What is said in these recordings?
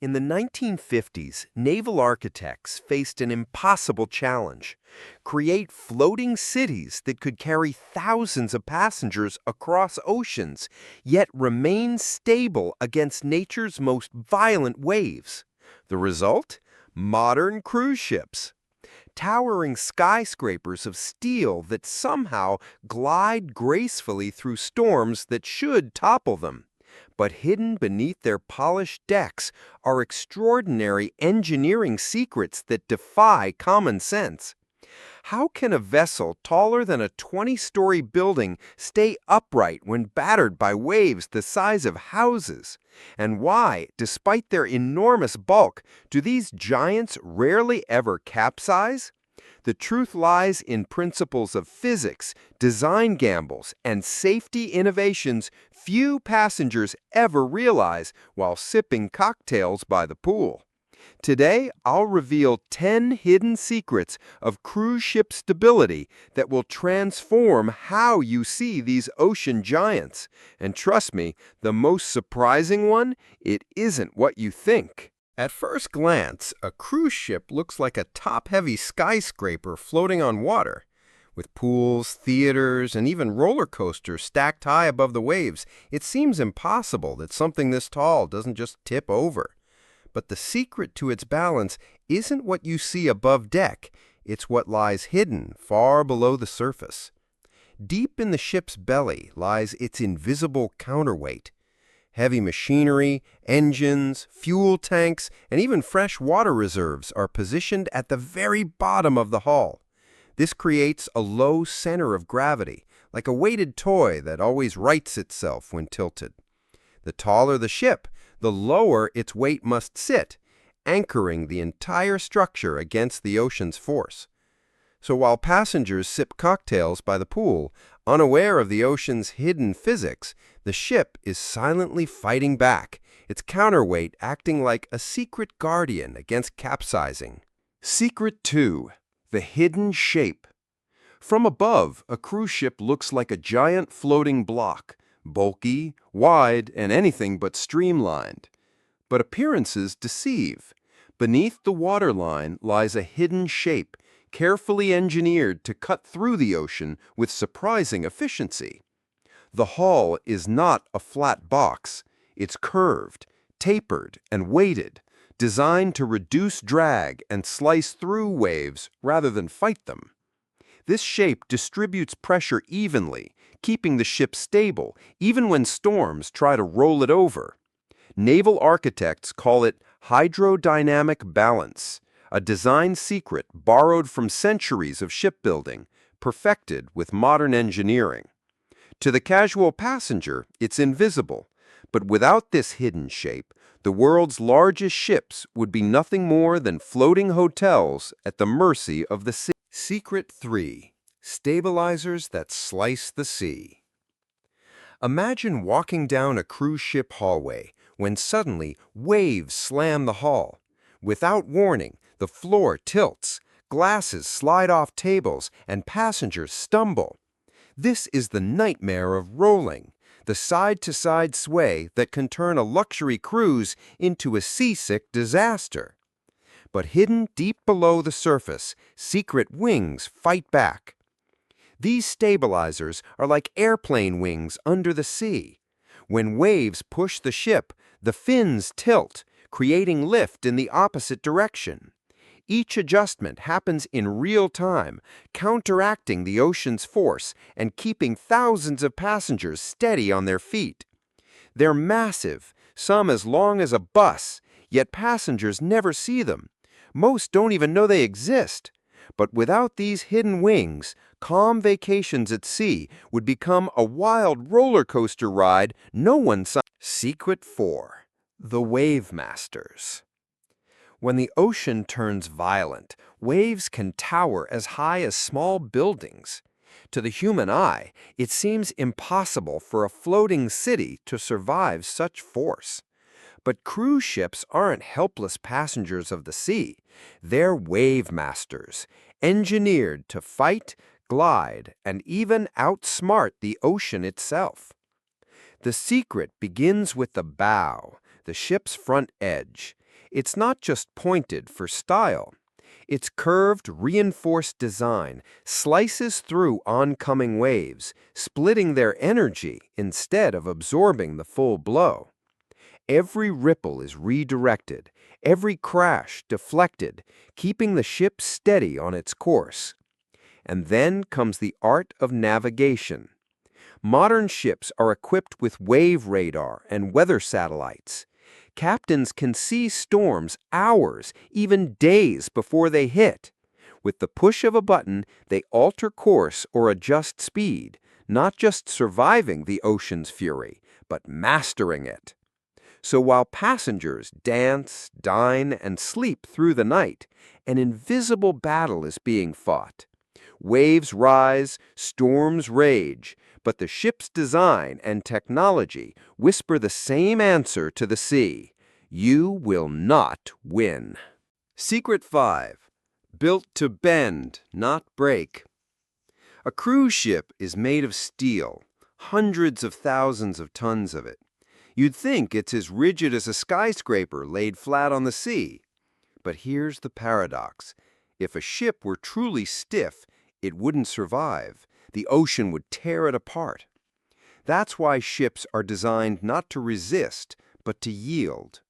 In the 1950s, naval architects faced an impossible challenge: create floating cities that could carry thousands of passengers across oceans, yet remain stable against nature's most violent waves. The result? Modern cruise ships. Towering skyscrapers of steel that somehow glide gracefully through storms that should topple them. But hidden beneath their polished decks are extraordinary engineering secrets that defy common sense. How can a vessel taller than a 20-story building stay upright when battered by waves the size of houses? And why, despite their enormous bulk, do these giants rarely ever capsize? The truth lies in principles of physics, design gambles, and safety innovations few passengers ever realize while sipping cocktails by the pool. Today, I'll reveal 10 hidden secrets of cruise ship stability that will transform how you see these ocean giants. And trust me, the most surprising one, it isn't what you think. At first glance, a cruise ship looks like a top-heavy skyscraper floating on water. With pools, theaters, and even roller coasters stacked high above the waves, it seems impossible that something this tall doesn't just tip over. But the secret to its balance isn't what you see above deck, it's what lies hidden far below the surface. Deep in the ship's belly lies its invisible counterweight. Heavy machinery, engines, fuel tanks, and even fresh water reserves are positioned at the very bottom of the hull. This creates a low center of gravity, like a weighted toy that always rights itself when tilted. The taller the ship, the lower its weight must sit, anchoring the entire structure against the ocean's force. So while passengers sip cocktails by the pool, unaware of the ocean's hidden physics, the ship is silently fighting back, its counterweight acting like a secret guardian against capsizing. Secret 2. The hidden shape. From above, a cruise ship looks like a giant floating block, bulky, wide, and anything but streamlined. But appearances deceive. Beneath the waterline lies a hidden shape, carefully engineered to cut through the ocean with surprising efficiency. The hull is not a flat box. It's curved, tapered, and weighted, designed to reduce drag and slice through waves rather than fight them. This shape distributes pressure evenly, keeping the ship stable even when storms try to roll it over. Naval architects call it hydrodynamic balance, a design secret borrowed from centuries of shipbuilding, perfected with modern engineering. To the casual passenger, it's invisible, but without this hidden shape, the world's largest ships would be nothing more than floating hotels at the mercy of the sea. Secret 3. Stabilizers that slice the sea. Imagine walking down a cruise ship hallway when suddenly waves slam the hull. Without warning, the floor tilts, glasses slide off tables, and passengers stumble. This is the nightmare of rolling, the side-to-side sway that can turn a luxury cruise into a seasick disaster. But hidden deep below the surface, secret wings fight back. These stabilizers are like airplane wings under the sea. When waves push the ship, the fins tilt, creating lift in the opposite direction. Each adjustment happens in real time, counteracting the ocean's force and keeping thousands of passengers steady on their feet. They're massive, some as long as a bus, yet passengers never see them. Most don't even know they exist. But without these hidden wings, calm vacations at sea would become a wild roller coaster ride no one saw. Secret 4. The Wave Masters. When the ocean turns violent, waves can tower as high as small buildings. To the human eye, it seems impossible for a floating city to survive such force. But cruise ships aren't helpless passengers of the sea. They're wave masters, engineered to fight, glide, and even outsmart the ocean itself. The secret begins with the bow, the ship's front edge. It's not just pointed for style. Its curved, reinforced design slices through oncoming waves, splitting their energy instead of absorbing the full blow. Every ripple is redirected, every crash deflected, keeping the ship steady on its course. And then comes the art of navigation. Modern ships are equipped with wave radar and weather satellites. Captains can see storms hours, even days before they hit. With the push of a button, they alter course or adjust speed, not just surviving the ocean's fury, but mastering it. So while passengers dance, dine, and sleep through the night, an invisible battle is being fought. Waves rise, storms rage, but the ship's design and technology whisper the same answer to the sea: you will not win. Secret 5. Built to bend, not break. A cruise ship is made of steel, hundreds of thousands of tons of it. You'd think it's as rigid as a skyscraper laid flat on the sea. But here's the paradox. If a ship were truly stiff, it wouldn't survive. The ocean would tear it apart. That's why ships are designed not to resist, but to yield.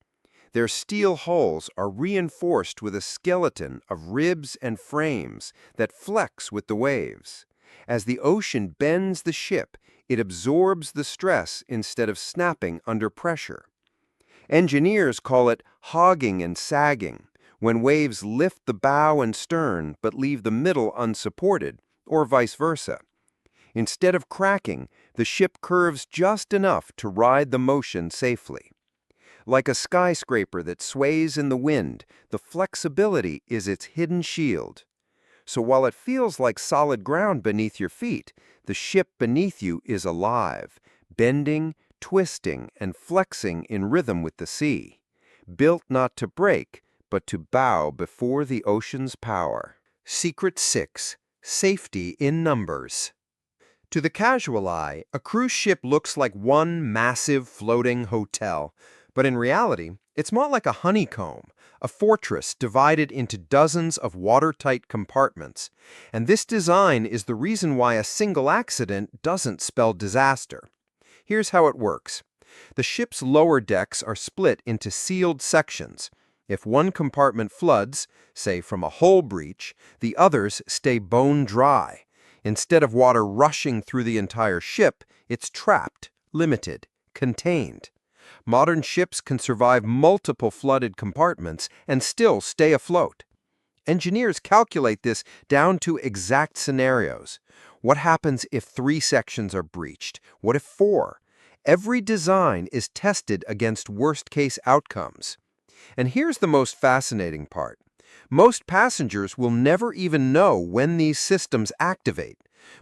Their steel hulls are reinforced with a skeleton of ribs and frames that flex with the waves. As the ocean bends the ship, it absorbs the stress instead of snapping under pressure. Engineers call it hogging and sagging, when waves lift the bow and stern but leave the middle unsupported, or vice versa. Instead of cracking, the ship curves just enough to ride the motion safely. Like a skyscraper that sways in the wind, the flexibility is its hidden shield. So while it feels like solid ground beneath your feet, the ship beneath you is alive, bending, twisting, and flexing in rhythm with the sea. Built not to break, but to bow before the ocean's power. Secret 6. Safety in numbers. To the casual eye, a cruise ship looks like one massive floating hotel, but in reality, it's more like a honeycomb, a fortress divided into dozens of watertight compartments. And this design is the reason why a single accident doesn't spell disaster. Here's how it works. The ship's lower decks are split into sealed sections. If one compartment floods, say from a hull breach, the others stay bone dry. Instead of water rushing through the entire ship, it's trapped, limited, contained. Modern ships can survive multiple flooded compartments and still stay afloat. Engineers calculate this down to exact scenarios. What happens if 3 sections are breached? What if 4? Every design is tested against worst-case outcomes. And here's the most fascinating part. Most passengers will never even know when these systems activate.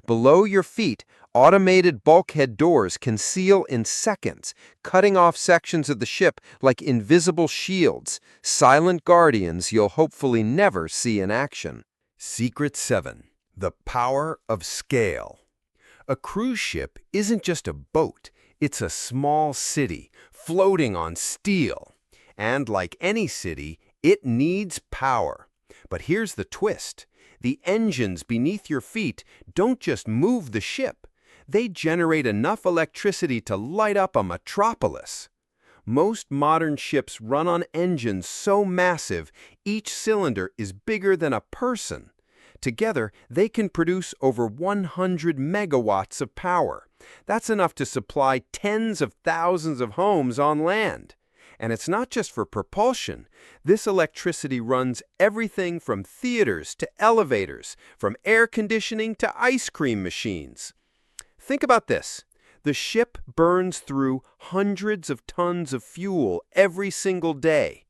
Below your feet, automated bulkhead doors can seal in seconds, cutting off sections of the ship like invisible shields, silent guardians you'll hopefully never see in action. Secret 7. The power of scale. A cruise ship isn't just a boat, it's a small city floating on steel. And like any city, it needs power. But here's the twist. The engines beneath your feet don't just move the ship. They generate enough electricity to light up a metropolis. Most modern ships run on engines so massive, each cylinder is bigger than a person. Together, they can produce over 100 megawatts of power. That's enough to supply tens of thousands of homes on land. And it's not just for propulsion. This electricity runs everything from theaters to elevators, from air conditioning to ice cream machines. Think about this. The ship burns through hundreds of tons of fuel every single day.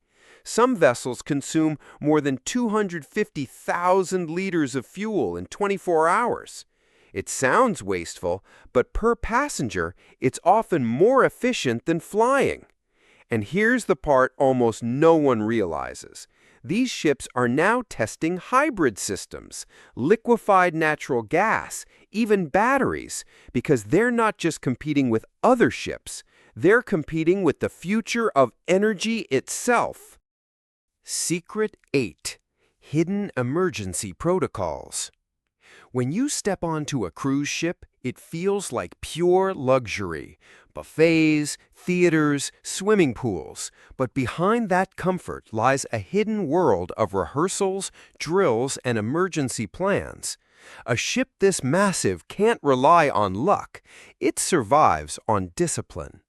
Some vessels consume more than 250,000 liters of fuel in 24 hours. It sounds wasteful, but per passenger, it's often more efficient than flying. And here's the part almost no one realizes. These ships are now testing hybrid systems, liquefied natural gas, even batteries, because they're not just competing with other ships, they're competing with the future of energy itself. Secret 8. Hidden Emergency Protocols. When you step onto a cruise ship, it feels like pure luxury. Buffets, theaters, swimming pools. But behind that comfort lies a hidden world of rehearsals, drills, and emergency plans. A ship this massive can't rely on luck. It survives on discipline.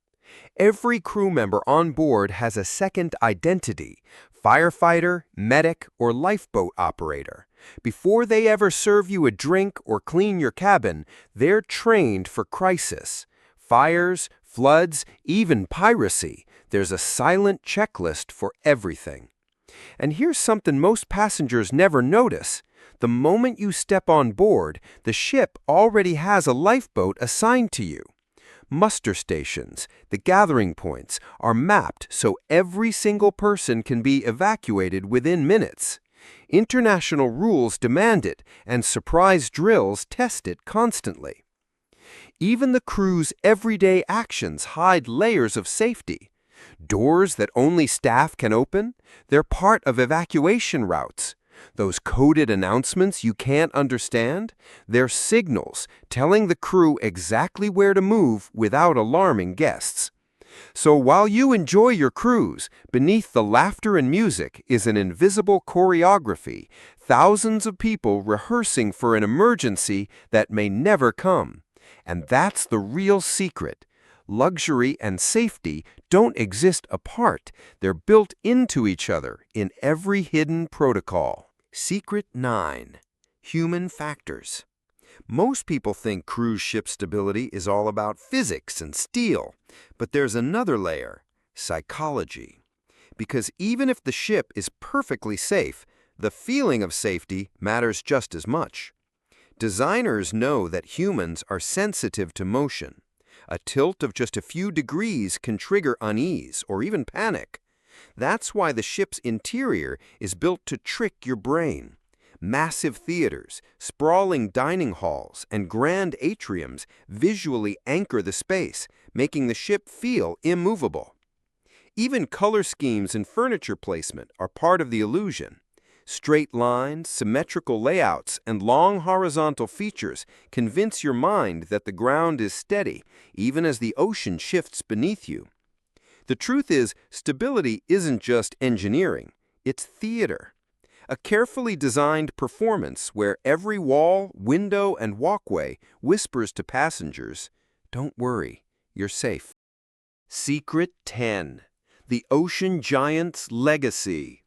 Every crew member on board has a second identity: firefighter, medic, or lifeboat operator. Before they ever serve you a drink or clean your cabin, they're trained for crisis. Fires, floods, even piracy. There's a silent checklist for everything. And here's something most passengers never notice. The moment you step on board, the ship already has a lifeboat assigned to you. Muster stations, the gathering points, are mapped so every single person can be evacuated within minutes. International rules demand it, and surprise drills test it constantly. Even the crew's everyday actions hide layers of safety. Doors that only staff can open, they're part of evacuation routes. Those coded announcements you can't understand, they're signals telling the crew exactly where to move without alarming guests. So while you enjoy your cruise, beneath the laughter and music is an invisible choreography, thousands of people rehearsing for an emergency that may never come. And that's the real secret. Luxury and safety don't exist apart. They're built into each other in every hidden protocol. Secret 9. Human Factors. Most people think cruise ship stability is all about physics and steel, but there's another layer: psychology. Because even if the ship is perfectly safe, the feeling of safety matters just as much. Designers know that humans are sensitive to motion. A tilt of just a few degrees can trigger unease or even panic. That's why the ship's interior is built to trick your brain. Massive theaters, sprawling dining halls, and grand atriums visually anchor the space, making the ship feel immovable. Even color schemes and furniture placement are part of the illusion. Straight lines, symmetrical layouts, and long horizontal features convince your mind that the ground is steady, even as the ocean shifts beneath you. The truth is, stability isn't just engineering, it's theater. A carefully designed performance where every wall, window, and walkway whispers to passengers, "Don't worry, you're safe." Secret 10. The Ocean Giant's Legacy.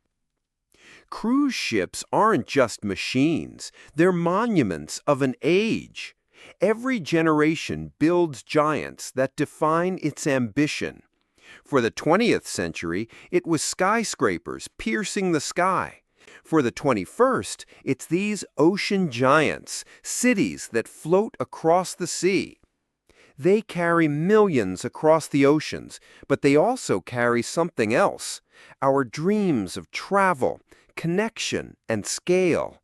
Cruise ships aren't just machines, they're monuments of an age. Every generation builds giants that define its ambition. For the 20th century, it was skyscrapers piercing the sky. For the 21st, it's these ocean giants, cities that float across the sea. They carry millions across the oceans, but they also carry something else: our dreams of travel, connection, and scale.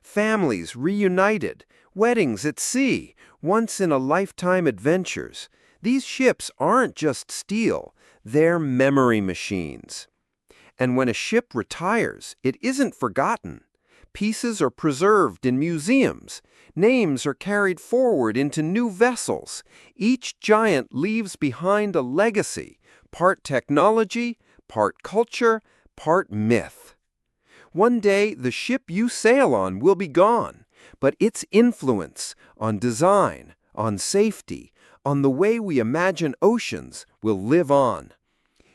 Families reunited, weddings at sea, once-in-a-lifetime adventures. These ships aren't just steel, they're memory machines. And when a ship retires, it isn't forgotten. Pieces are preserved in museums. Names are carried forward into new vessels. Each giant leaves behind a legacy, part technology, part culture, part myth. One day, the ship you sail on will be gone, but its influence on design, on safety, on the way we imagine oceans will live on.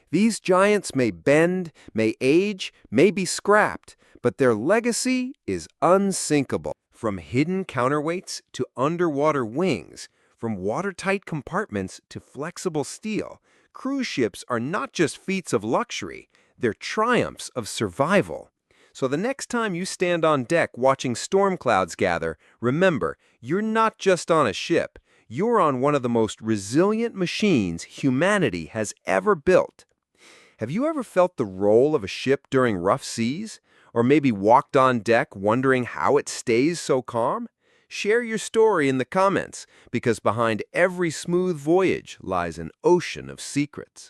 These giants may bend, may age, may be scrapped, but their legacy is unsinkable. From hidden counterweights to underwater wings, from watertight compartments to flexible steel, cruise ships are not just feats of luxury, they're triumphs of survival. So the next time you stand on deck watching storm clouds gather, remember, you're not just on a ship, you're on one of the most resilient machines humanity has ever built. Have you ever felt the roll of a ship during rough seas? Or maybe walked on deck wondering how it stays so calm? Share your story in the comments, because behind every smooth voyage lies an ocean of secrets.